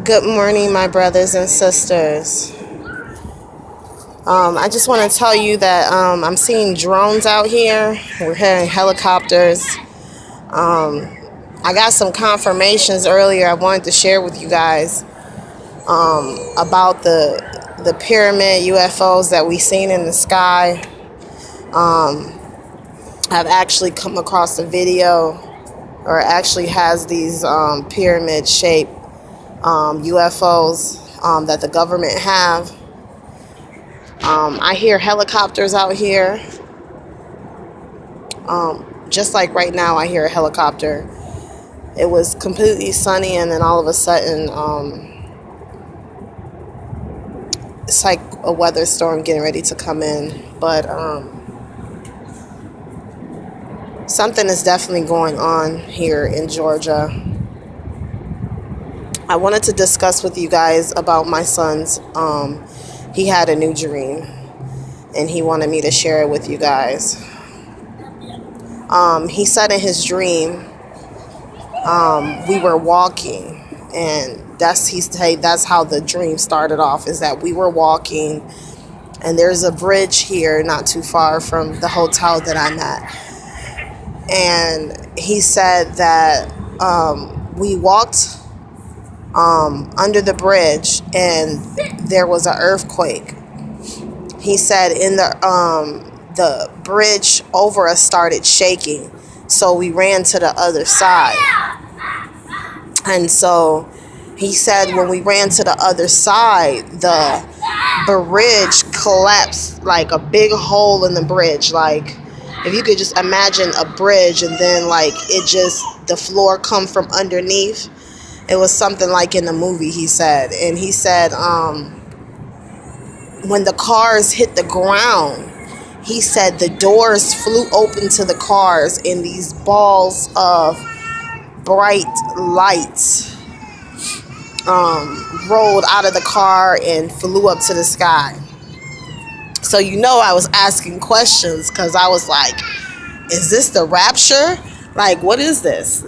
Good morning, my brothers and sisters. I just want to tell you that I'm seeing drones out here. We're hearing helicopters. I got some confirmations earlier I wanted to share with you guys about the pyramid UFOs that we seen in the sky. I've actually come across a video, or it actually has these pyramid shaped UFOs that the government have. I hear helicopters out here. Just like right now, I hear a helicopter. It was completely sunny, and then all of a sudden, it's like a weather storm getting ready to come in. But something is definitely going on here in Georgia. I wanted to discuss with you guys about my son's. He had a new dream, and he wanted me to share it with you guys. He said in his dream, we were walking, and that's how the dream started off, is that we were walking, and there's a bridge here not too far from the hotel that I'm at. And he said that we walked under the bridge, and there was an earthquake. He said in the bridge over us started shaking, so we ran to the other side. And so he said when we ran to the other side, the bridge collapsed, like a big hole in the bridge. Like, if you could just imagine a bridge, and then like the floor come from underneath. It was something like in the movie, he said. And he said when the cars hit the ground, he said the doors flew open to the cars, and these balls of bright lights rolled out of the car and flew up to the sky. So I was asking questions, because I was like, is this the rapture? Like, what is this?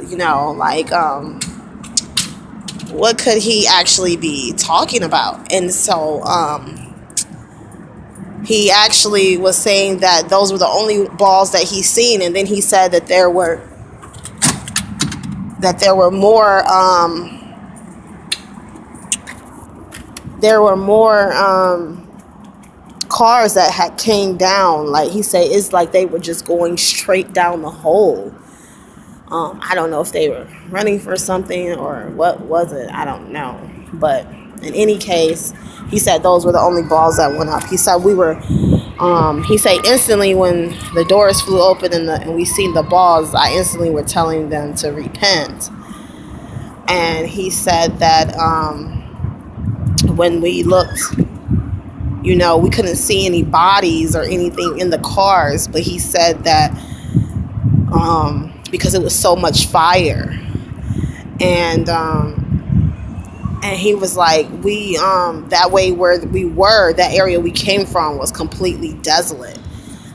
What could he actually be talking about? And so he actually was saying that those were the only balls that he's seen, and then he said that there were more cars that had came down. Like, he said, it's like they were just going straight down the hole. I don't know if they were running for something or what was it. I don't know. But in any case, he said those were the only balls that went up. He said he said instantly when the doors flew open and we seen the balls, I instantly were telling them to repent. And he said that when we looked, we couldn't see any bodies or anything in the cars, but he said that because it was so much fire, and he was like, we that way where we were, that area we came from was completely desolate,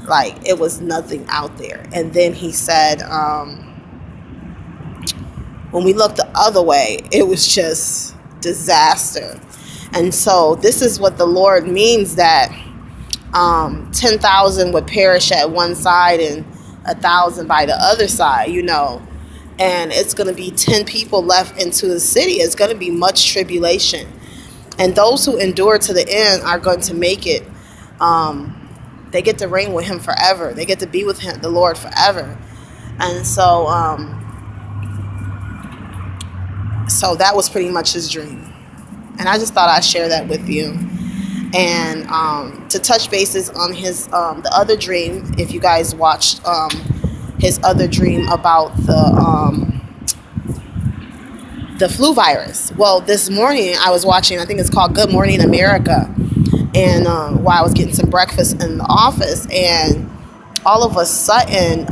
like it was nothing out there. And then he said when we looked the other way, it was just disaster. And so this is what the Lord means, that 10,000 would perish at one side and 1,000 by the other side, and it's going to be 10 people left into the city. It's going to be much tribulation, and those who endure to the end are going to make it. They get to reign with him forever. They get to be with him, the Lord, forever. And so so that was pretty much his dream, and I just thought I'd share that with you. And to touch bases on his the other dream, if you guys watched his other dream about the flu virus. Well, this morning I was watching, I think it's called Good Morning America, and while I was getting some breakfast in the office, and all of a sudden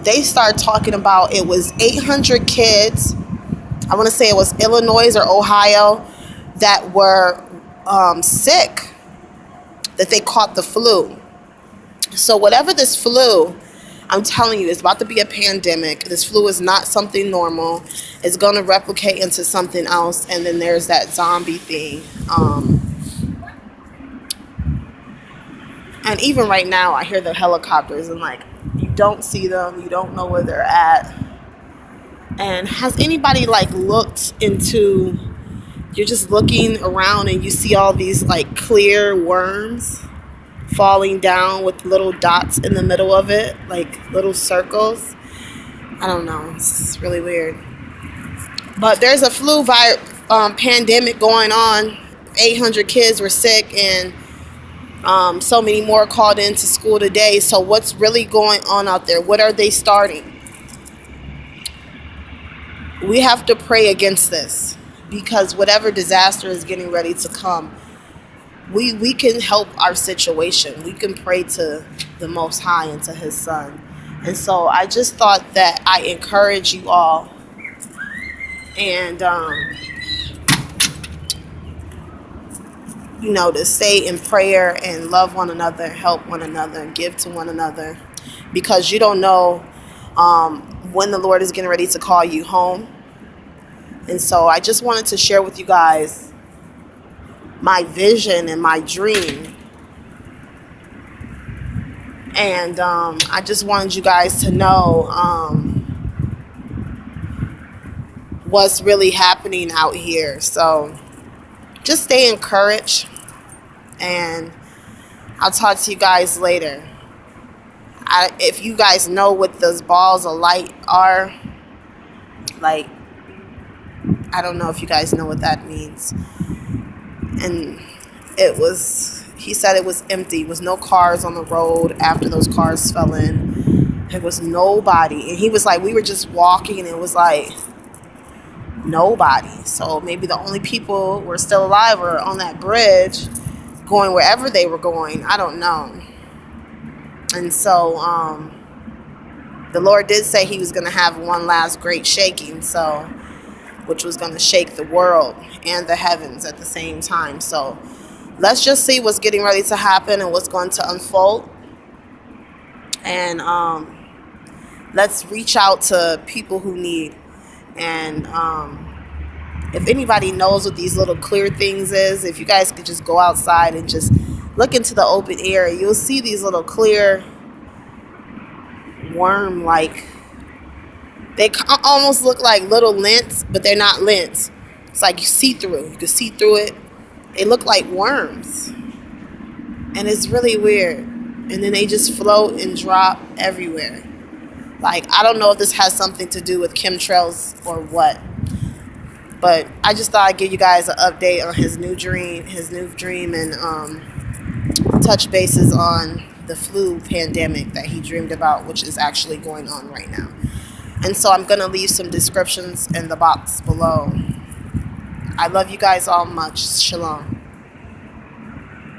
they started talking about, it was 800 kids, I want to say it was Illinois or Ohio, that were sick, that they caught the flu. So whatever this flu I'm telling you, it's about to be a pandemic. This flu is not something normal. It's going to replicate into something else. And then there's that zombie thing. And even right now, I hear the helicopters and like, you don't see them. You don't know where they're at. And has anybody like looked into, you're just looking around and you see all these like clear worms falling down with little dots in the middle of it, like little circles. I don't know. It's really weird. But there's a pandemic going on. 800 kids were sick, and so many more called into school today. So what's really going on out there? What are they starting? We have to pray against this, because whatever disaster is getting ready to come, we can help our situation. We can pray to the Most High and to His Son. And so I just thought that I encourage you all, and to stay in prayer and love one another, help one another, and give to one another, because you don't know when the Lord is getting ready to call you home. And so I just wanted to share with you guys my vision and my dream. And I just wanted you guys to know what's really happening out here. So just stay encouraged, and I'll talk to you guys later. If you guys know what those balls of light are, like, I don't know if you guys know what that means. And he said it was empty. There was no cars on the road after those cars fell in. There was nobody. And he was like, we were just walking, and it was like nobody. So maybe the only people were still alive were on that bridge going wherever they were going. I don't know. And so the Lord did say He was going to have one last great shaking, which was going to shake the world and the heavens at the same time. So let's just see what's getting ready to happen and what's going to unfold. And let's reach out to people who need. And if anybody knows what these little clear things is, if you guys could just go outside and just look into the open air, you'll see these little clear worm-like. They almost look like little lint, but they're not lint. It's like you see through. You can see through it. They look like worms. And it's really weird. And then they just float and drop everywhere. Like, I don't know if this has something to do with chemtrails or what. But I just thought I'd give you guys an update on his new dream, and touch bases on the flu pandemic that he dreamed about, which is actually going on right now. And so I'm going to leave some descriptions in the box below. I love you guys all much. Shalom.